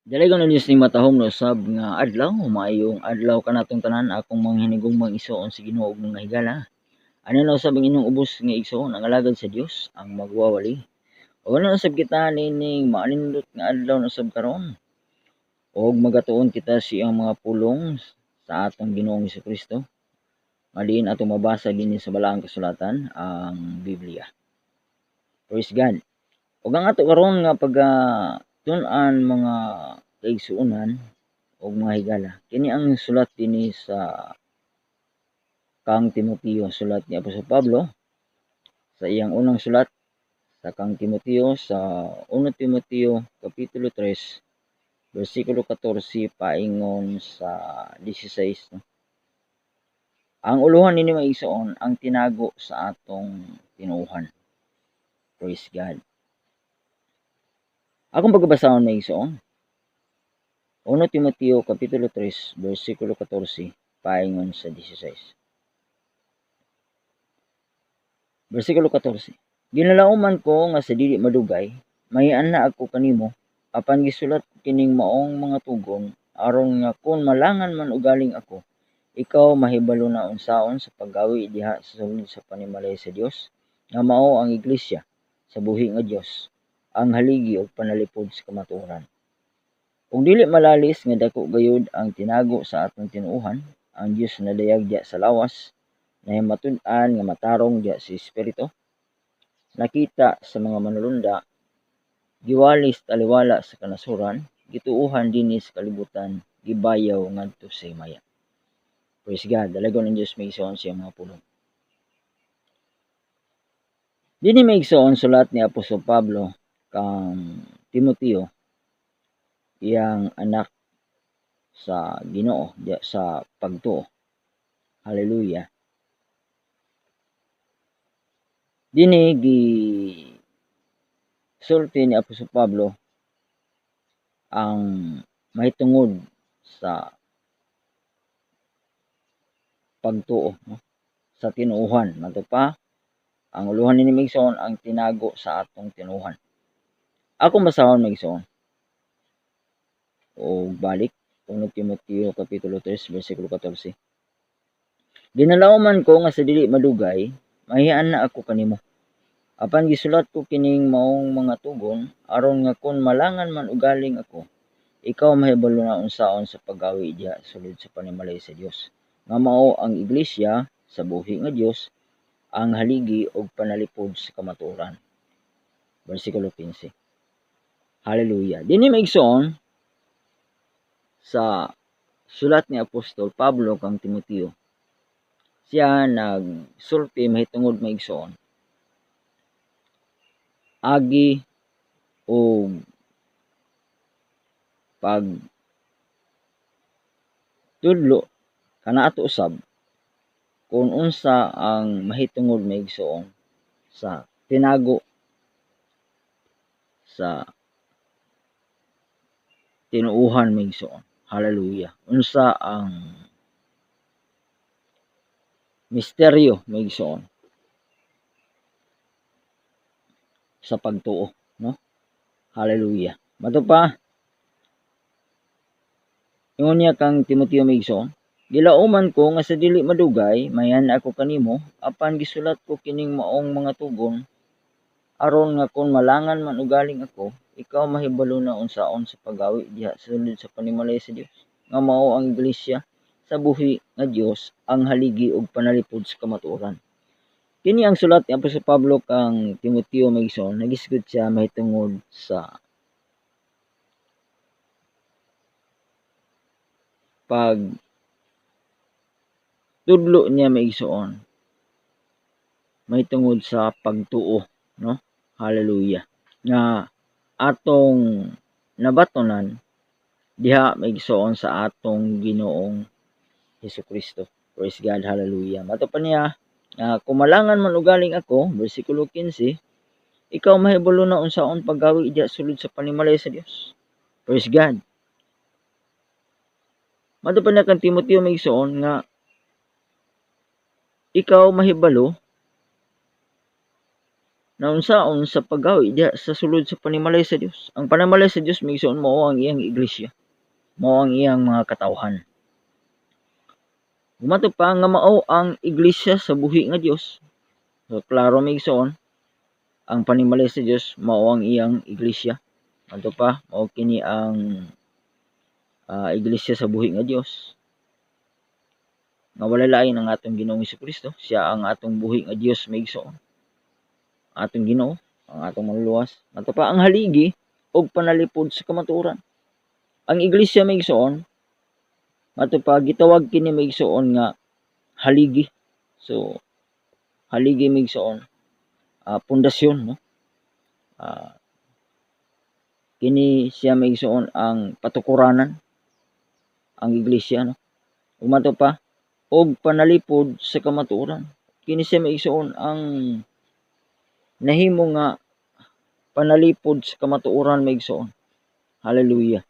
Dalagang na Diyos ning matahom no usab nga adlaw, maayong adlaw kanatong tanan akong mga hinigugmang igsoon sa Ginoo ug mga higala. Ano na usab ang inyong ubos nga igsoon ang alagad sa Dios ang magwawali. O ano usab kita nining maanindot nga adlaw na usab karon. Og magatuon kita sa iyang mga pulong sa atong Ginoong Hesukristo. Madiin atong mabasa dinhi sa balaang kasulatan ang Biblia. Praise God. Ug ang ato karon nga tun-an mga kaigsuonan og mga higala. Kini ang sulat dinhi sa kang Timoteo, sulat ni Apostol Pablo sa iyang unang sulat sa kang Timoteo sa 1 Timoteo kapitulo 3 bersikulo 14 paingon sa 16 no. Ang uluhan nini maigsoon ang tinago sa atong tinuohan. Praise God. Akong pagbabasahon maigsoon 1 Timoteo kapitulo 3 bersikulo 14 paingon sa 16. Bersikulo 14. Ginalauman ko nga sa dili madugay, mahian na ako kanimo, apan gisulat kining maong mga tugon, aron nga kung malangan man ugaling ako, ikaw mahibalo na unsaon sa paggawi diha sa sulod sa panimalay sa Dios, nga mao ang iglesia sa buhi nga Dios, ang haligi ug panalipod sa kamatuoran. Kung dili malalis nga dako gayud ang tinago sa atong tinuohan, ang Dios nadayag diha sa lawas, nahimatud-an nga matarong diha sa espiritu, nakita sa mga manulunda, giwalis taliwala sa kanasuran, gituohan dinhi sa kalibutan, gibayaw ngadto sa himaya. Praise God, dalagon ng Dios maigsoon siya mga pulong. Dinhi maigsoon sulat ni Apostol Pablo kang Timoteo, iyang anak sa Ginoo diha sa pagtuo. Hallelujah. Dinhi sulti ni Apostol Pablo ang mahitungod sa pagtuo no? Sa tinuohan. Mato pa, ang uluhan ni maigsoon ang tinago sa atong tinuohan. Akong basahon maigsoon. O balik 1 Timoteo kapitulo 3 bersikulo 14. Ginalauman ko nga sa dili madugay, mahian na ako kanimo. Apan gisulat ko kining maong mga tugon aron nga kun malangan man ugaling ako, ikaw mahibalo na unsaon sa paggawi diha sulod sa panimalay sa Dios. Nga mao ang iglesia sa buhi nga Dios, ang haligi og panalipod sa kamatuoran. Bersikulo 15. Hallelujah. Dinhi maigsoon sa sulat ni Apostol Pablo kang Timoteo. Siya nagsulti mahitungod maigsoon agi o pag tudlo kanaadto usab kung unsa ang mahitungod maigsoon sa tinago sa tinuohan maigsoon. Hallelujah. Unsa ang misteryo maigsoon sa pagtuo, no? Hallelujah. Mato pa, ingon niya kang Timoteo maigsoon, gilauman ko nga sa dili madugay, mayan ako kanimo, apan gisulat ko kining maong mga tugon, aron nga kung malangan man ugaling ako, ikaw mahibalo na unsaon sa paggawi diha sulod sa panimalay sa Dios, nga mao ang iglesia sa buhi nga Dios, ang haligi ug panalipod sa kamatuoran. Kini ang sulat ni Apostol Pablo kang Timoteo maigsoon, nagisgod siya mahitungod sa pag tudlo niya maigsoon mahitungod sa pagtuo, no? Hallelujah. Nga atong nabatonan diha maigsoon sa atong Ginoong Hesukristo. Praise God, hallelujah. Mato pa niya, kumalangan man ugaling ako, bersikulo 15, ikaw mahibalo na unsaon paggawi diha sulod sa panimalay sa Dios. Praise God. Mato pa niya kang Timoteo maigsoon nga ikaw mahibalo na unsaon sa paggawi diha sa sulod sa panimalay sa Dios. Ang panimalay sa Dios migsuon mao ang iyang iglesia, mao ang iyang mga katawhan. Gumato pa nga mao ang iglesia sa buhi nga Dios. So klaro migsuon ang panimalay sa Dios mao ang iyang iglesia. Ato pa mao kini ang iglesia sa buhi nga Dios. Nga wala lain ang atong Ginoong Jesucristo, siya ang atong buhi nga Dios maigsoon. Atong Ginoo, ang atong manluluwas. Ato pa ang haligi og panalipod sa kamatuoran. Ang iglesia maigsoon, ato pa gitawag kini maigsoon nga haligi. So haligi maigsoon pundasyon, no? Kini siya maigsoon ang patukuranan ang iglesia, no? Umato pa og panalipod sa kamatuoran. Kini siya maigsoon ang nahimo nga panalipod sa kamatuoran maigsoon. Hallelujah.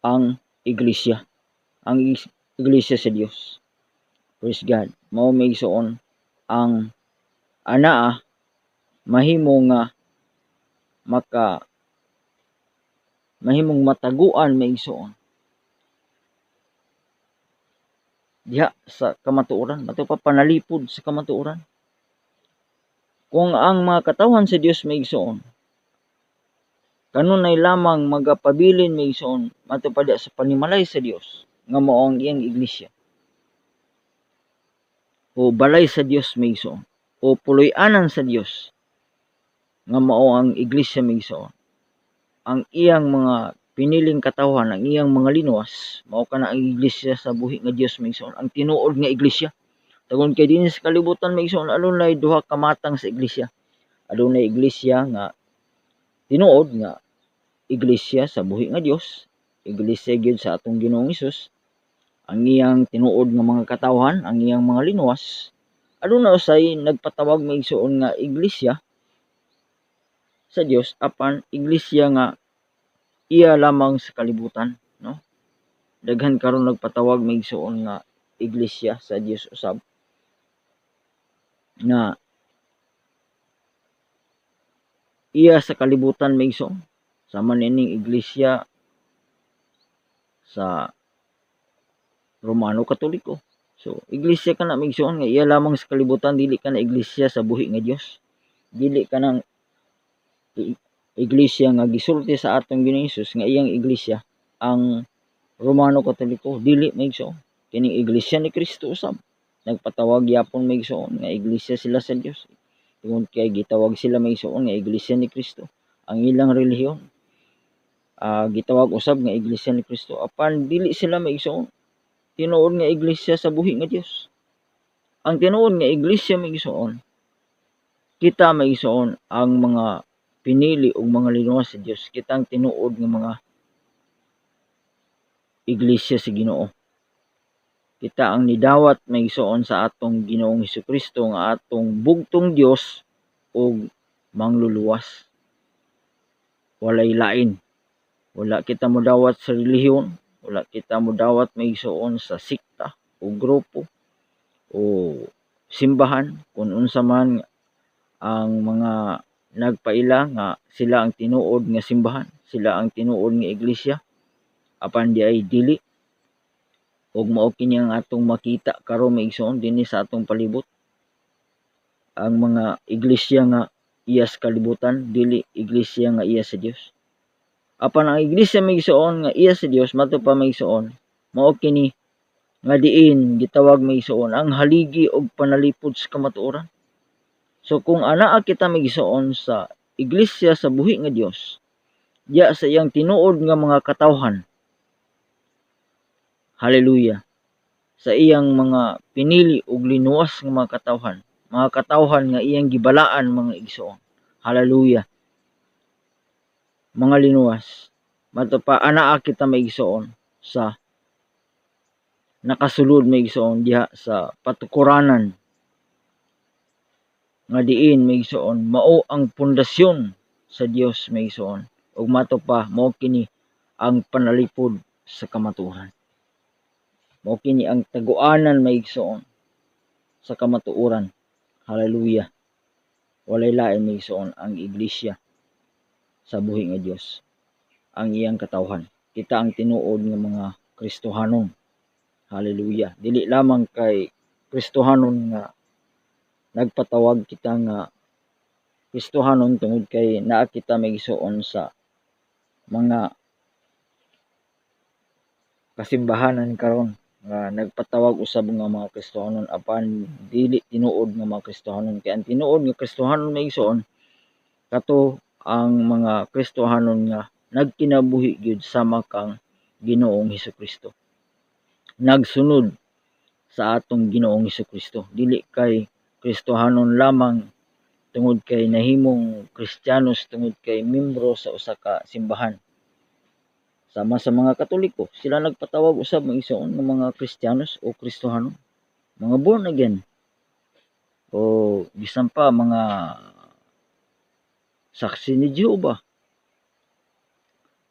Ang iglesia sa Dios. Praise God. Mao maigsoon ang anaa mahimo nga mahimong mataguan maigsoon diha sa kamatuoran, mato pa panalipod sa kamatuoran. Kung ang mga katawhan sa Dios maigsoon kanunay lamang magapabilin maigsoon mato pa sa panimalay sa Dios nga mao ang iyang iglesia o balay sa Dios maigsoon o puloy-anan sa Dios nga mao ang iglesia maigsoon. Ang iyang mga piniling katawhan, ang iyang mga linuwas, mao kana ang iglesia sa buhi nga Dios maigsoon, ang tinuod nga iglesia. Tagod kay dinhi sa kalibutan maigsoon adunay duha ka matang sa iglesia. Adunay iglesia nga tinuod nga iglesia sa buhi nga Dios, iglesia gyud sa atong Ginoong Hesus. Ang iyang tinuod nga mga katawhan, ang iyang mga linuwas. Aduna usay nagpatawag maigsoon nga iglesia sa Dios apan iglesia nga iya lamang sa kalibutan, no? Daghan karon nagpatawag maigsoon nga iglesia sa Dios usab nga iya sa kalibutan maigsoon sama nining iglesia sa Romano Katoliko. So iglesia kana maigsoon nga iya lamang sa kalibutan, dili kana iglesia sa buhi nga Dios. Dili kanang iglesia nga gisulti sa atong Ginoong Hesus nga iyang iglesia ang Romano Katoliko, dili maigsoon. Kining iglesia ni Kristo usab nagpatawag yapon maigsoon nga iglesia sila sa Dios. Tungod kay gitawag sila maigsoon nga iglesia ni Kristo. Ang ilang relihiyon gitawag usab nga iglesia ni Kristo apan dili sila maigsoon tinuod nga iglesia sa buhi nga Dios. Ang tinuod nga iglesia maigsoon, kita maigsoon ang mga pinili og mga linuwas sa Dios, kitang tinuod nga mga iglesia sa Ginoo. Kita ang nidawat maigsoon sa atong Ginoong Hesukristo nga atong bugtong Dios ug mangluluwas. Walay lain. Wala kita modawat sa relihiyon, wala kita modawat maigsoon sa sikta o grupo o simbahan kung unsa man ang mga nagpaila nga sila ang tinuod nga simbahan, sila ang tinuod nga iglesia, apan di ay dili. Ug mao kini ang atong makita karon maigsoon dinhi sa atong palibot. Ang mga iglesia nga iya sa kalibutan dili iglesia nga iya sa Dios. Apan ang iglesia maigsoon nga iya sa Dios mato pa maigsoon mao kini nga diin gitawag maigsoon ang haligi og panalipod sa kamatuoran. So kung anaa kita maigsoon sa iglesia sa buhi nga Dios, diya sa iyang tinuod nga mga katawhan, hallelujah, sa iyang mga pinili ug linuwas nga mga katawhan nga iyang gibalaan mga igsoon, hallelujah, mga linuwas, mato pa anaa kita maigsoon sa nakasulod maigsoon diha sa patukuranan nga diin maigsoon mao ang pundasyon sa Dios maigsoon ug mato pa mao kini ang panalipod sa kamatuoran. Mao kini ang taguanan maigsoon sa kamatuoran. Hallelujah. Walay lain may igsoon ang iglesia sa buhi nga Dios, ang iyang katawhan. Kita ang tinuod nga mga Kristohanon. Hallelujah. Dili lamang kay Kristohanon nga nagpatawag kita nga Kristohanon tungod kay naa kita may igsoon sa mga kasimbahanan karon nga nagpatawag usab nga mga Kristohanon apan dili tinuod nga mga Kristohanon. Kay ang tinuod nga Kristohanon may igsoon kato ang mga Kristohanon nga nagkinabuhi gyud sama kang Ginoong Hesukristo. Nagsunod sa atong Ginoong Hesukristo. Dili kay Kristohanon lamang tungod kay nahimong Kristiyanos, tungod kay membro sa usa ka simbahan. Sama sa mga Katoliko, sila nagpatawag usab mga igsoon nga mga Kristiyanos o Kristohanon, mga born again, o bisan pa mga saksi ni Jehova,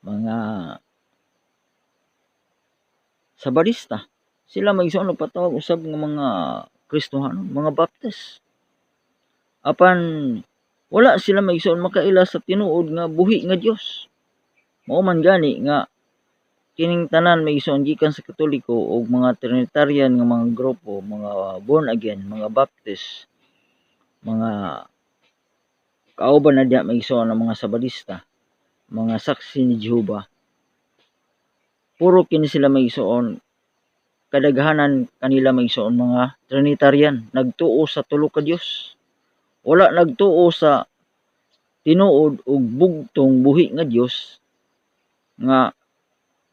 mga Sabadista. Sila mga igsoon nagpatawag usab nga mga Kristohanon, mga Baptist. Apan wala sila mga igsoon makaila sa tinuod nga buhi nga Dios. Mao man gani nga kining tanan may igsoon gikan sa Katoliko o mga Trinitarian nga mga grupo, mga born again, mga Baptist, mga kauban na diha may igsoon ang mga Sabadista, mga saksi ni Jehova. Puro kini sila may igsoon, kadaghanan kanila may igsoon mga Trinitarian, nagtuo sa tulo ka Dios. Wala nagtuo sa tinuod ug bugtong buhi nga Dios nga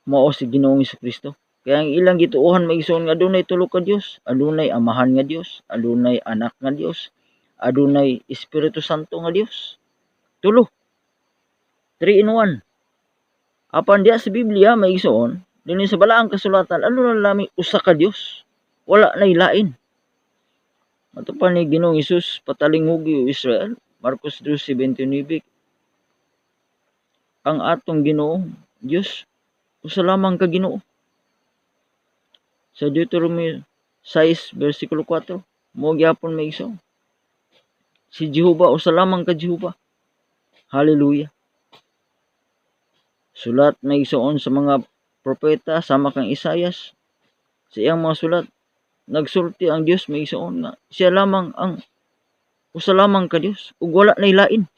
mao si Ginoong Hesukristo. Kaya ang ilang gituohan maigsoon nga adunay tulo ka Dios, adunay Amahan nga Dios, adunay Anak nga Dios, adunay Espiritu Santo nga Dios. Tulo. 3 in 1. Apan diha sa Biblia maigsoon, dinhi sa balaang kasulatan, aduna lamang usa ka Dios. Wala nay lain. Ato pa ni Ginoong Hesus patalingugi o Israel, Marcos 2:29. Ang atong Ginoong Dios usa lamang ka Ginoo. Sa Deuteronomy 6 versikulo 4, mo gyapon may igsoon. Si Jehova usa lamang ka Jehova. Hallelujah. Sulat may igsoon sa mga propeta sama kang Isaias. Sa iyang mga sulat nagsulti ang Dios may igsoon nga siya lamang ang usa lamang ka Dios ug wala nay lain.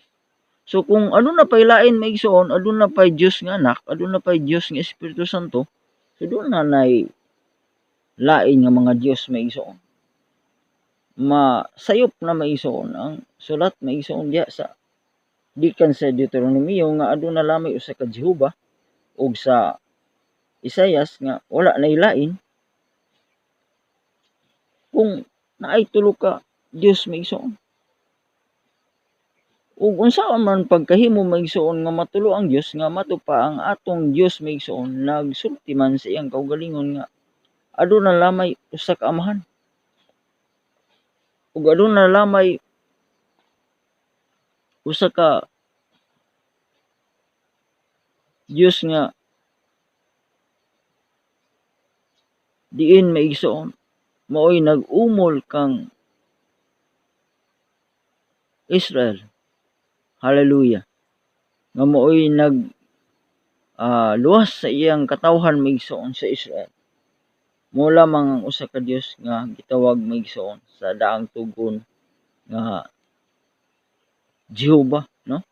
So kung aduna pay lain may igsoon, aduna pay Dios nga Anak, aduna pay Dios nga Espiritu Santo, so doon na nay lain nga mga Dios may igsoon. Masayop na may igsoon ang sulat may igsoon diha sa gikan sa Deuteronomy nga aduna lamay usa ka Jehova ug sa Isaias nga wala nay lain. Kung naay tulo ka Dios may igsoon. Ug unsaon man pagkahimo maigsoon nga matulo ang Dios nga matupa ang atong Dios maigsoon, nagsulti man sa iyang kaugalingon nga aduna lamay usa ka Amahan. Ug aduna lamay usa ka Dios nga diin maigsoon maoy nag-umol kang Israel. Hallelujah. Nga maoy luwas sa iyang katawhan maigsoon sa Israel. Mo lamang ang usa ka Dios nga gitawag maigsoon sa daang tugon nga Jehova, no?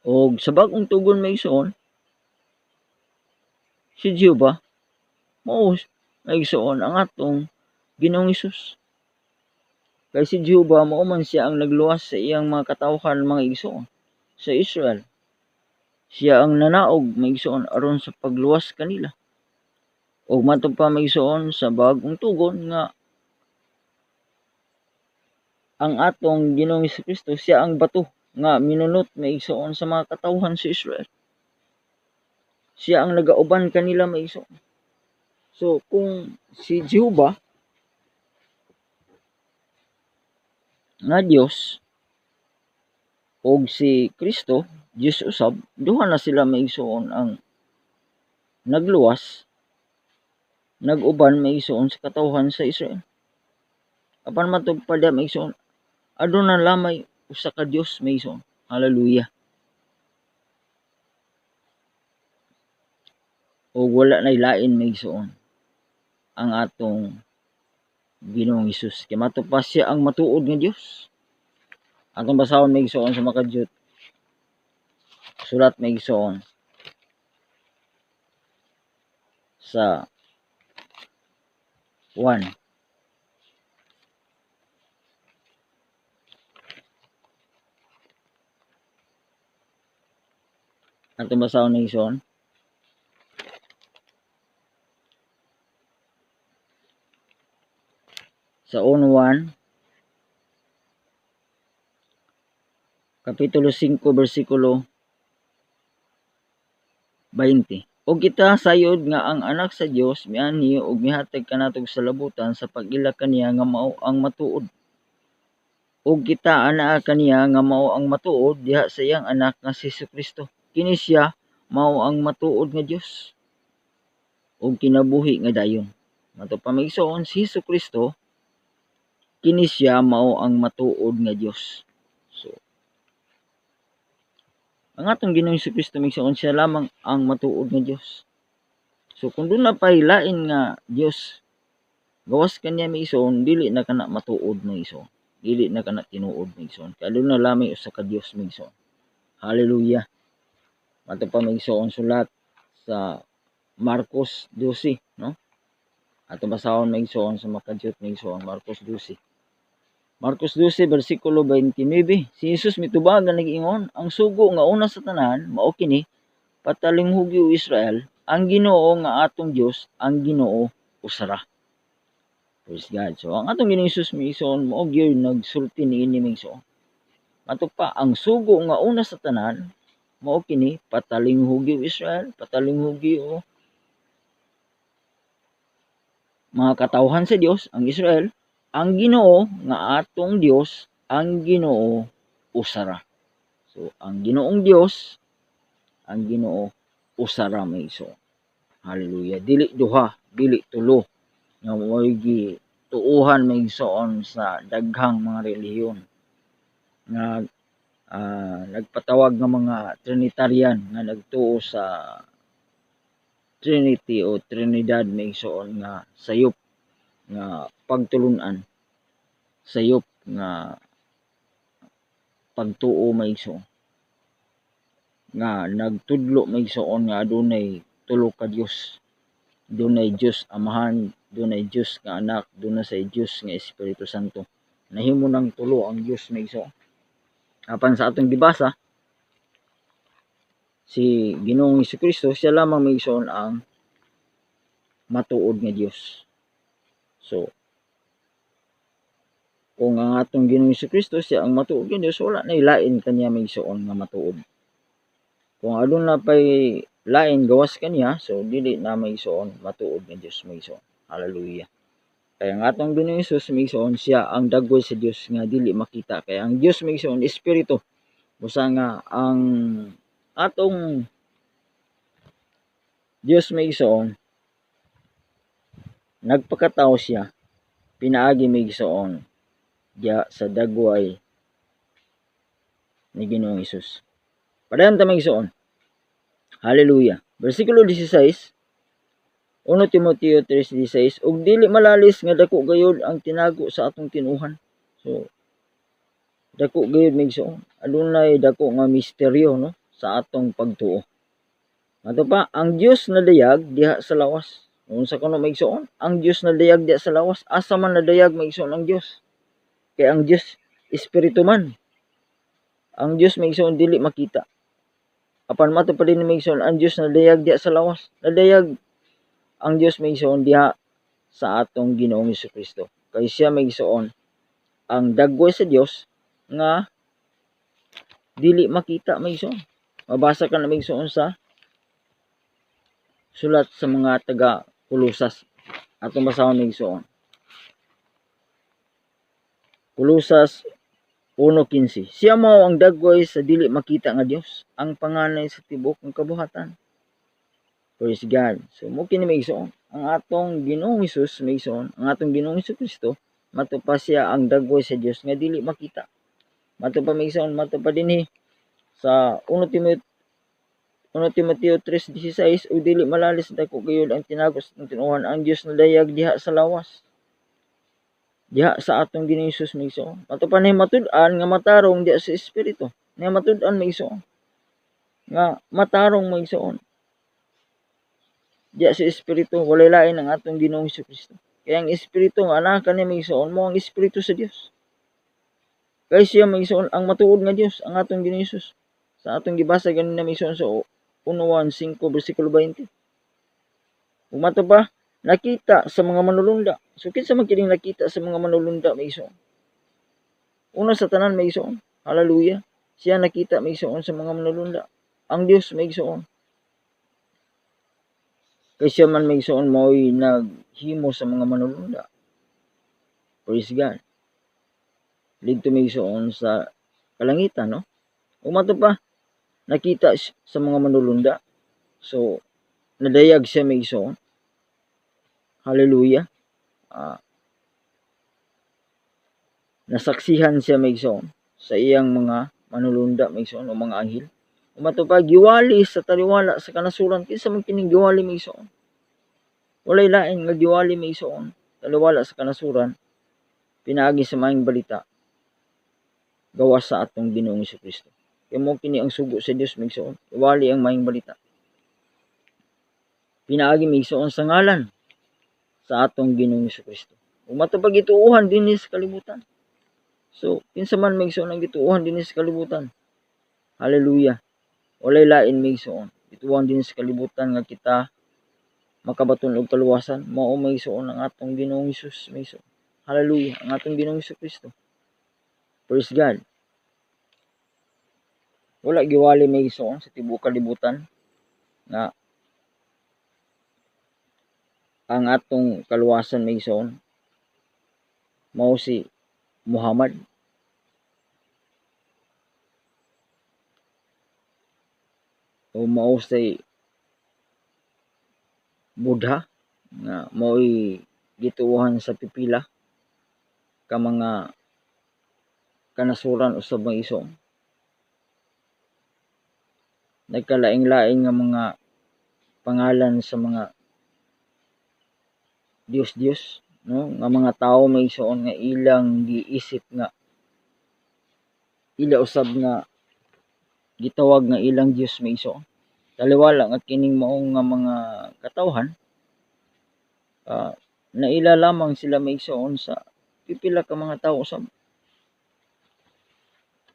Og sa bag-ong tugon maigsoon si Jehova mao maigsoon ang atong Ginoong Hesus. Kay si Jehova mao man siya ang nagluwas sa iyang mga katawhan mga igsoon sa Israel. Siya ang nanaog maigsoon aron sa pagluwas kanila. O matod pa maigsoon sa bag-ong tugon nga ang atong Ginoong Hesukristo siya ang bato nga minunot maigsoon sa mga katawhan sa Israel. Siya ang nagauban kanila maigsoon. So kung si Jehova nga Dios og si Kristo Dios usab, duha na sila maigsoon ang nagluwas, nag-uban maigsoon sa katawhan sa Israel. Apan matugpad diha maigsoon, aduna lamay usa ka Dios maigsoon. Hallelujah. O wala nay lain maigsoon ang atong Ginoong Hesus. Kay matupas siya ang matuod nga Dios. Atong basahon maigsoon sa makadyot. Sulat maigsoon sa 1. Atong basahon maigsoon sa 1 Kapitulo 5 versikulo 20. O kita sayod nga ang anak sa Dios mianhi ug mihatag kanatog sa labutan sa pag-ila kaniya nga mao ang matuod. O kita anaa kaniya nga mao ang matuod diha sa iyang anak nga si Jesucristo. Kini siya mao ang matuod nga Dios ug kinabuhi nga dayon. Mato pamigsoon si Jesucristo kini siya mao ang matuod nga Dios. So ang atong Ginoong Jesucristo migsoon siya lamang ang matuod nga Dios. So kung doon na pay lain nga Dios gawas kaniya migsoon dili na kana matuod migsoon. Dili na kana tinuod migsoon. Kay doon na lamay usa ka Dios migsoon. Hallelujah. Mato pa migsoon sulat sa Marcos 12, no? Ato basahon migsoon sa makadyot migsoon Marcos 12. Marcos 12 versikulo 29. Si Jesus mitubag nga nag-ingon, ang sugo nga una sa tanan mao kini, patalinghugyo o Israel, ang Ginoo nga atong Dios, ang Ginoo usara. Praise God. So ang atong Ginoong Hesus migsoon mao gyud nagsulti niini migsoon. Ato pa ang sugo nga una sa tanan mao kini, patalinghugyo Israel, patalinghugyo mga katawhan sa Dios, ang Israel, ang Ginoo nga atong Dios, ang Ginoo usara. So ang Ginoong Dios, ang Ginoo usara maiso. Hallelujah. Dili duha, dili tulo. Nga mo'y tuuhan maigsoon sa daghang mga relihiyon nga nagpatawag nga mga Trinitarian nga nagtuo sa Trinity o Trinidad maigsoon nga sayop nga pagtulunan, sayop nga pagtuo maigsoon nga nagtudlo maigsoon nga adunay tulo ka Dios. Dunay Dios Amahan, dunay Dios nga Anak, dunay Dios nga Espiritu Santo. Nahimo ng tulo ang Dios maigsoon. Apan sa atong gibasa, si Ginoong Jesucristo siya lamang maigsoon ang matuod nga Dios. So kung ang atong Ginoong Jesucristo siya ang matuod nga Dios, wala nay lain kaniya maigsoon nga matuod. Kung aduna pay lain gawas kaniya, so dili na maigsoon matuod nga Dios maigsoon. Hallelujah. Kaya ang atong Ginoong Hesus maigsoon siya ang dagway sa Dios nga dili makita. Kaya ang Dios maigsoon espiritu. Busa nga ang atong Dios maigsoon nagpakatao siya pinaagi maigsoon diya sa dagway ni Ginoong Hesus. Padayon ta maigsoon. Hallelujah. Versikulo 16, 1 Timoteo 3:16, ug dili malalis nga dako gayud ang tinago sa atong tinuhan. So dako gayud maigsoon. Adunay dako nga misteryo, no, sa atong pagtuo. Ato pa, ang Dios na dayag diha sa lawas. Unsa kuno maigsoon? Ang Dios na dayag diha sa lawas. Asa man nadayag maigsoon ang Dios? Kay ang Dios espiritu man. Ang Dios maigsoon dili makita. Apan mato pa din maigsoon ang Dios na dayag diha sa lawas. Nadayag ang Dios maigsoon diha sa atong Ginoong Jesucristo. Kay siya maigsoon ang dagway sa Dios nga dili makita maigsoon. Mabasa ka na maigsoon sa sulat sa mga taga Kolosas. Atong basahon maigsoon. Kolosas 1:15. Siya mao ang dagway sa dili makita nga Dios, ang panganay sa tibok ng kabuhatan. Praise God. So mo kini maigsoon ang atong Ginoong Hesus maigsoon, ang atong Ginoong Jesucristo mato pa siya ang dagway sa Dios nga dili makita. Mato pa maigsoon, mato pa dinhi sa 1 Timoteo 3:16, o dili malalis dako gayud ang tinagos ng tinuhan ang Dios nadayag diha sa lawas. Diha sa atong Ginoong Hesus maigsoon. Mato pa matud-an nga matarong diha sa espiritu. Na matud-an maigsoon. Nga matarong maigsoon. Diya sa espiritu walay lain ang atong Ginoong Hesukristo. Kaya ang espiritu nga anaa kani maigsoon mo ang espiritu sa Dios. Kaya siya maigsoon ang matuod nga Dios ang atong Ginoong Hesus. Sa atong gibasa ganina maigsoon sa 1:5 bersikulo 20. Ug mato pa nakita sa mga manulunda. So kinsa man kining nakita sa mga manulunda maigsoon? Una sa tanan maigsoon. Hallelujah. Siya nakita maigsoon sa mga manulunda. Ang Dios maigsoon. Kay siya man maigsoon mao'y naghimo sa mga manulunda. Praise God. Ligto maigsoon sa kalangitan, no? Umato pa nakita sa mga manulunda. So nadayag siya maigsoon. Hallelujah. Nasaksihan siya maigsoon sa iyang mga manulunda maigsoon o mga anghel. Umato pa giwali sa taliwala sa kanasuran. Kinsa man kining giwali maigsoon? Walay lain nga giwali maigsoon taliwala sa kanasuran pinaagi sa maayong balita gawas sa atong Ginoong Hesukristo. Kaya mo kini ang sugo sa Dios maigsoon. Iwali ang maayong balita. Pinaagi maigsoon sa ngalan sa atong Ginoong Hesukristo. Umato pa gituuhan dinhi sa kalibutan. So kinsa man maigsoon ang gituuhan dinhi sa kalibutan. Hallelujah. Walay lain maigsoon. Gituuhan dinhi sa kalibutan nga kita makabaton og kaluwasan, mao maigsoon ang atong Ginoong Hesus maigsoon. Hallelujah, ang atong Ginoong Hesukristo. Praise God. Wala giwali maigsoon sa tibuok kalibutan nga ang atong kaluwasan maigsoon mao si Muhammad. O mao si Buddha nga mao'y gituuhan sa pipila ka mga kanasuran usab maigsoon. Nagkalaing-laing nga mga pangalan sa mga Dios, no? Nga mga tao maigsoon nga ilang giisip nga ila usab nga gitawag nga ilang Dios maigsoon. Taliwala nga kining maong nga mga katawhan naila lamang sila maigsoon sa pipila ka mga tao usab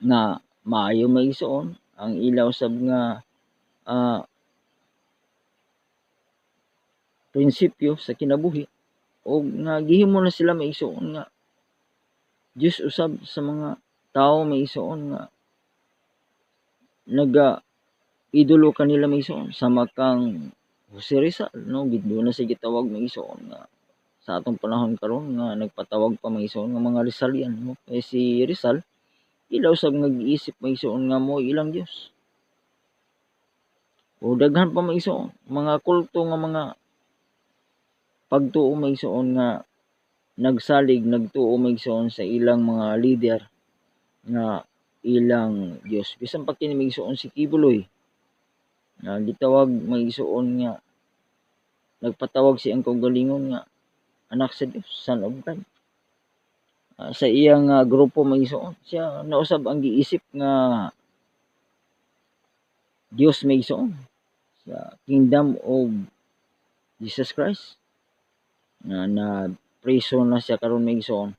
na maayo maigsoon ang ila usab nga prinsipyo sa kinabuhi o nga gihimo na sila maigsoon nga Dios usab sa mga tao maigsoon nga idolo kanila maigsoon sama kang Jose Rizal, no? Doon na siya gitawag maigsoon nga sa atong panahon karon nga nagpatawag pa maigsoon nga mga Rizalian, no? Kaya si Rizal ila usab nga giisip maigsoon nga mo ilang Dios. O daghan pa maigsoon mga kulto nga mga pagtuo maigsoon nga nagsalig nagtuo maigsoon sa ilang mga leader nga ilang Dios. Bisan pa kini maigsoon si Kibuloy na gitawag maigsoon nga nagpatawag siyang kaugalingon nga anak sa Dios, son of God. Sa iyang grupo maigsoon siya nausab ang giisip nga Dios maigsoon sa Kingdom of Jesus Christ na preso na siya karon maigsoon.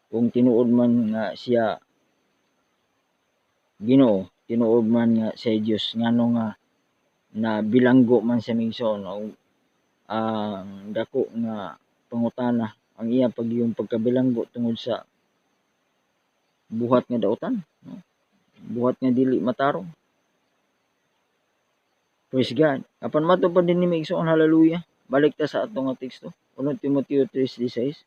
Kung tinuod man nga siya Ginoo, tinuod man nga siya Dios ngano nga na bilanggo man siya maigsoon ang dako nga pangutana ang iya yung pagkabilanggo tungod sa buhat nga daotan, no? Buhat nga dili matarong. Praise God. Apan mato pa din ni maigsoon, hallelujah. Balik ta sa atong teksto. 1 Timoteo 3:16.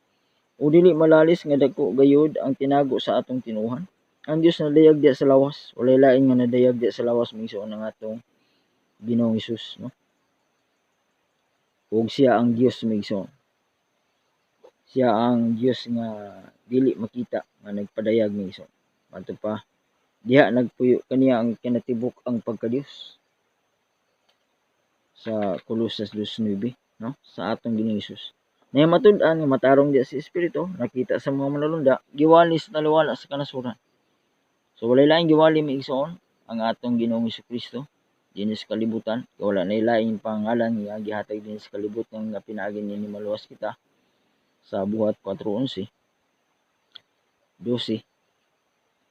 O dili malalis nga dako gayud ang tinago sa atong tinuhan. Ang Dios nadayag diya sa lawas, walay lain nga nadayag diya sa lawas maigsoon ang atong Ginoong Hesus, no? Ug siya ang Dios maigsoon. siya ang Dios nga dili makita nga nagpadayag ni Iso. Mato pa diha nagpuyo kaniya ang kinatibuk ang pagka-Dios sa Colosas 2:9, no? Sa atong Ginoong Hesus. Na matud-an nga matarong diya sa espiritu, nakita sa mga manulunda, giwali sa taliwala sa kanasuran. So walay laing giwali maigsoon ang atong Ginoong Hesukristo dinhi sa kalibutan. Wala na laing pangalan nga gihatag dinhi sa kalibutan nga pinaagi ni maluwas kita sa buhat 4:11. 12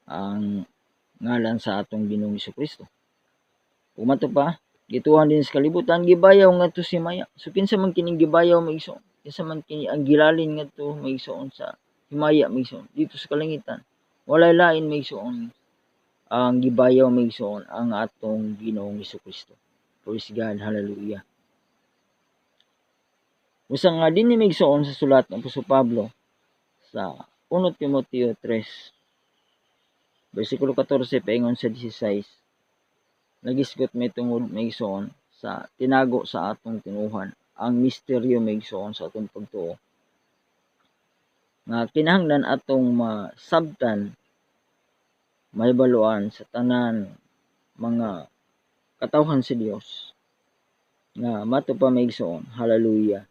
ang ngalan sa atong Ginoong Hesukristo. Ug mato pa gituhan din sa kalibutan gibayaw ngadto si Maya. So kinsa man kining gibayaw maigsoon? Kinsa man kini ang gilalin ngadto maigsoon sa himaya maigsoon dito sa kalangitan? Walay lain maigsoon ang gibayaw maigsoon ang atong Ginoong Hesukristo. Praise God, hallelujah. Usa nga dinhi maigsoon sa sulat ng Apostol Pablo sa 1 Timoteo 3 versikulo 14 paingon sa 16. Nagisgot may tungod maigsoon sa tinago sa atong tinuhan ang misteryo maigsoon sa atong pagtuo nga kinahanglan atong masabtan mahibaluan sa tanan mga katawhan sa Dios nga mato pa maigsoon, hallelujah,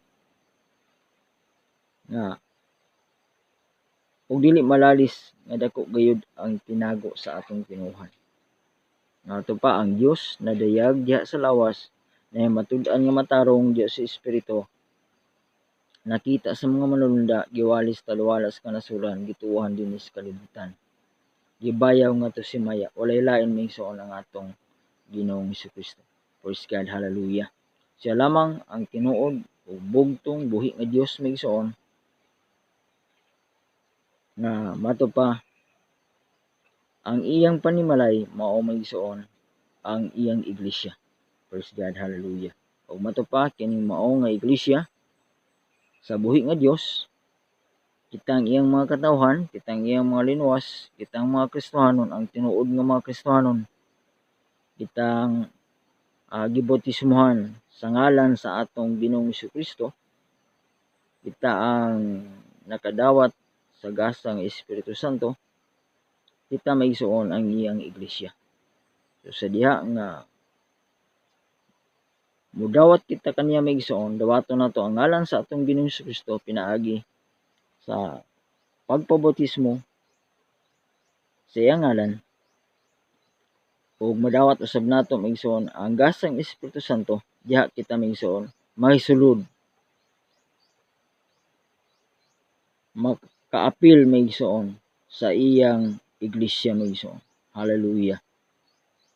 nga ug dili malalis nga dako gayud ang tinago sa atong tinuhan. Nato pa ang Dios nadayag diha sa lawas na matud-an nga matarong diha sa espiritu. Nakita sa mga manulunda giwalis taluwalas kanasuran gituohan dinhi sa kalibutan. Gibayaw nga to si Maya, walay lain maigsoon ang atong Ginoong Hesukristo. Praise God, hallelujah. Siya lamang ang tinuod ug bugtong buhi nga Dios maigsoon nga mato pa ang iyang panimalay mao maigsoon ang iyang iglesia. Praise God, hallelujah. Ug mato pa kining mao nga iglesia sa buhi nga Dios, kitang iyang mga katawhan, kitang iyang mga linuwas, kitang mga Kristohanon, ang tinuod nga mga Kristohanon, kitang gibautismohan sa ngalan sa atong Ginoong Hesukristo, kita ang nakadawat sa gasang Espiritu Santo, kita maigsoon ang iyang iglesia. So sa diha nga mudawat kita kaniya maigsoon, dawaton nato ang ngalan sa atong Ginoong Hesukristo pinaagi sa pagpabautismo sa iyang ngalan, ug madawat usab nato maigsoon ang gasang Espiritu Santo diha kita maigsoon mahisulod, makaapil maigsoon sa iyang iglesia maigsoon, hallelujah,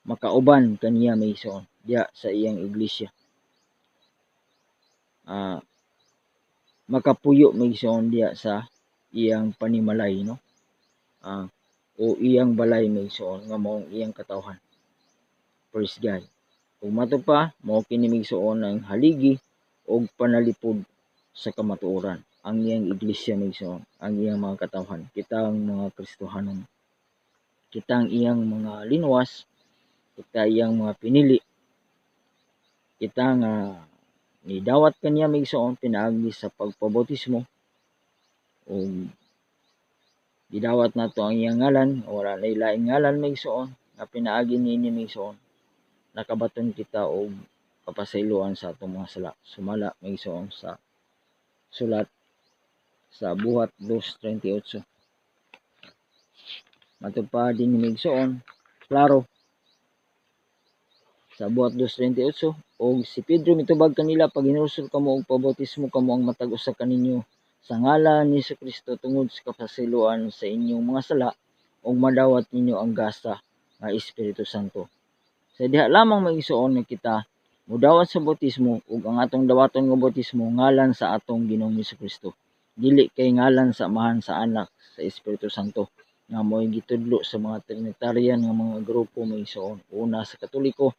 makauban kaniya maigsoon diha sa iyang iglesia, makapuyo maigsoon diha sa iyang panimalay, no? O iyang balay maigsoon nga maong iyang katawhan. Praise God. Ug mato pa mao kini maigsoon ang haligi og panalipod sa kamatuoran ang iyang iglesia maigsoon, ang iyang mga katawhan, kitang mga Kristohanon, kitang iyang mga linuwas, kita iyang mga pinili, kita nga nidawat kaniya maigsoon pinaagi sa pagpabautismo ug gidawat nato ang iyang ngalan, wala na laing ngalan maigsoon nga pinaagi niini maigsoon. Nakabaton kita og kapasayloan sa atong mga sala. Sumala maigsoon sa sulat sa buhat 2:38. Mato pa din maigsoon, klaro sa buhat 2:38, og si Pedro mitubag kanila pag hinulsol kamo og pabautismo kamo ang matag usa kaninyo sa ngalan ni Jesucristo tungod sa kapasayloan sa inyong mga sala ug madawat ninyo ang gasa nga Espiritu Santo. Sa diha lamang maigsoon nga kita mudawat sa bautismo ug ang atong dawaton nga bautismo ngalan sa atong Ginoong Hesukristo. Dili kay ngalan sa Amahan, sa Anak, sa Espiritu Santo nga mo'y gitudlo sa mga Trinitarian nga mga grupo maigsoon. Una sa Katoliko,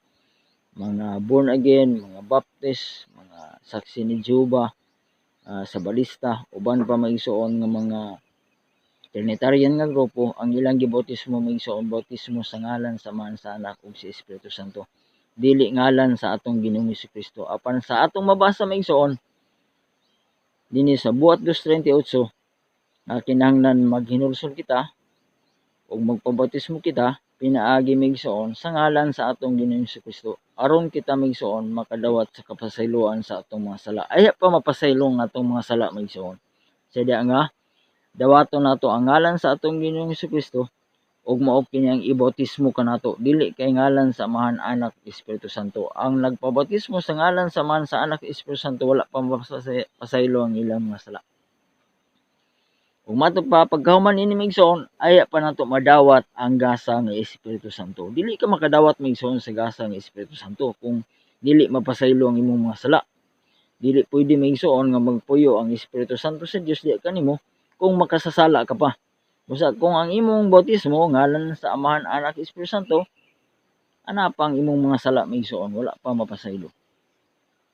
mga born again, mga Baptist, mga saksi ni Jehovah, sa Balista, uban pa maigsoon nga mga Trinitarian nga grupo, ang ilang gibautismo maigsoon bautismo sa ngalan sa Amahan, sa Anak ug sa Espiritu Santo. Dili ngalan sa atong Ginoong Hesukristo. Apan sa atong mabasa maigsoon dinhi sa buhat 2:38 kinahanglan maghinulsol kita ug magpabautismo kita pinaagi migsuon sa ngalan sa atong Ginoong Jesu-Kristo aron kita migsuon makadawat sa kapasayloan sa atong mga sala. Aya pa mapasaylo nga atong mga sala migsuon. Sadya nga dawaton nato ang ngalan sa atong Ginoong Jesu-Kristo ug mao kini ang ibautismo kanato dili kay ngalan sa Amahan, Anak, Espiritu Santo. Ang nagpabautismo sa ngalan sa Amahan, sa Anak, Espiritu Santo wala pa pasaylo ang ilang mga sala. Kung mato pa pagkahuman ini migsuon aya pa nato madawat ang gasa nga Espiritu Santo. Dili ka makadawat migsuon sa gasa nga Espiritu Santo kung dili mapasaylo ang imong mga sala. Dili pwede migsuon nga magpuyo ang Espiritu Santo sa Dios di kanimo kung makasasala ka pa. Busa kung ang imong bautismo ngalan sa Amahan, Anak, Espiritu Santo, ana pa ang imong mga sala migsuon wala pa mapasaylo.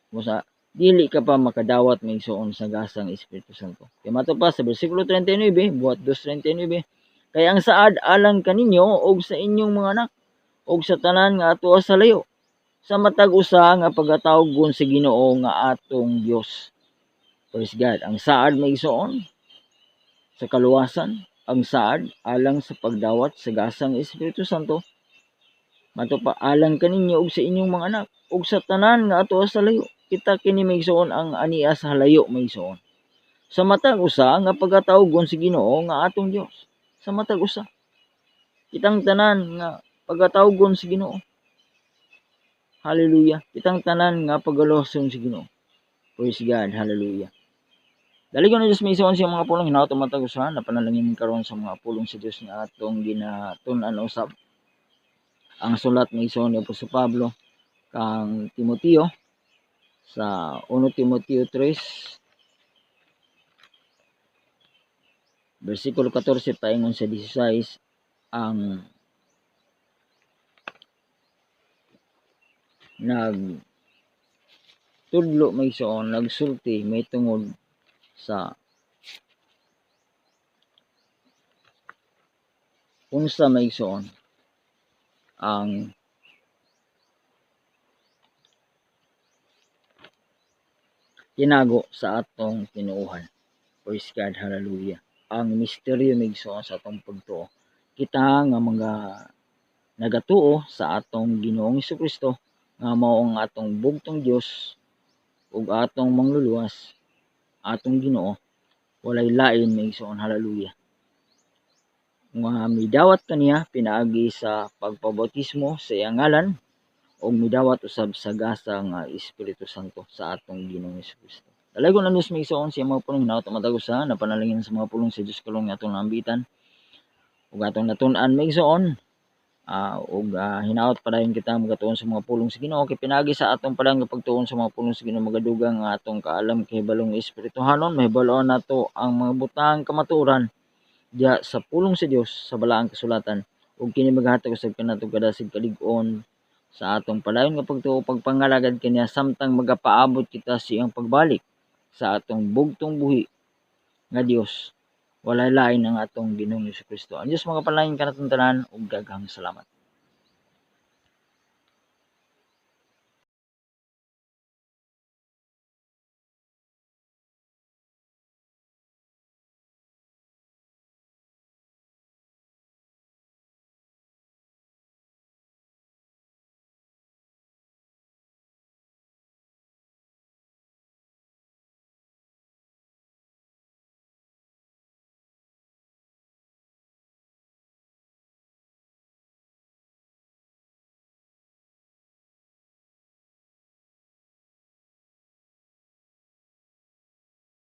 Busa dili ka pa makadawat migsuon sa gasang Espiritu Santo. Kay mato pa sa bersikulo 39, buhat 2:39, kay ang saad alang kaninyo og sa inyong mga anak og sa tanan nga atuo sa layo sa matag usa nga pagatawgon sa Ginoo nga atong Dios. Praise God. Ang saad migsuon sa kaluwasan, ang saad alang sa pagdawat sa gasang Espiritu Santo. Mato pa alang kaninyo og sa inyong mga anak og sa tanan nga atuo sa layo. Kita kini migsuon ang ania sa layo migsuon. Sa matag usa nga pagatawgon si Ginoo nga atong Dios. Sa matag usa. Kitang tanan nga pagatawgon si Ginoo. Hallelujah. Kitang tanan nga pagaluson si Ginoo. Praise God. Hallelujah. Dali ko na Diyos migsuon sa mga pulong hinaot matag usa na panalangin karon sa mga pulong si Dios nga atong ginatun-an usab. Ang sulat migsuon ni Apostol Pablo kang Timoteo sa 1 Timoteo 3 versikulo 14 paingon sa 16 ang nagtudlo migsuon nagsulti may tungod sa unsa migsuon ang tinago sa atong tinuohan. Praise God, hallelujah. Ang misteryo migsuon sa atong pagtuo. Kita nga mga nagatuo sa atong Ginoong Jesu-Kristo nga mao ang atong bugtong Dios ug atong mangluluwas, atong Ginoo, walay lain migsuon, hallelujah. Nga midawat kaniya pinaagi sa pagpabautismo sa iyang ngalan o midawat usab sa gasa nga Espiritu Santo sa atong Ginoong Jesu-Kristo. Dalagon na Diyos migsuon sa mga pulong hinaot matag-usa na panalangin sa mga pulong sa Dios kalong atong naambitan ug atong natun-an migsuon ug hinaot padayon kita magatuon sa mga pulong sa Ginoo kay pinaagi sa atong palang pagtuon sa mga pulong sa Ginoo magadugang nga atong kaalam kay balong espirituhanon mahibaloon nato ang mga butang kamatuoran diya sa pulong sa Dios sa balaang kasulatan ug kini maghatag usab kanato kadasig kalig-on sa atong padayon nga pagtuo pagpangalagad kaniya samtang magapaabot kita sa iyang pagbalik sa atong bugtong buhi nga Dios walay lain ang atong Ginoong Jesu-Kristo. Ang Dios magapalain kanatong tanan ug daghang salamat.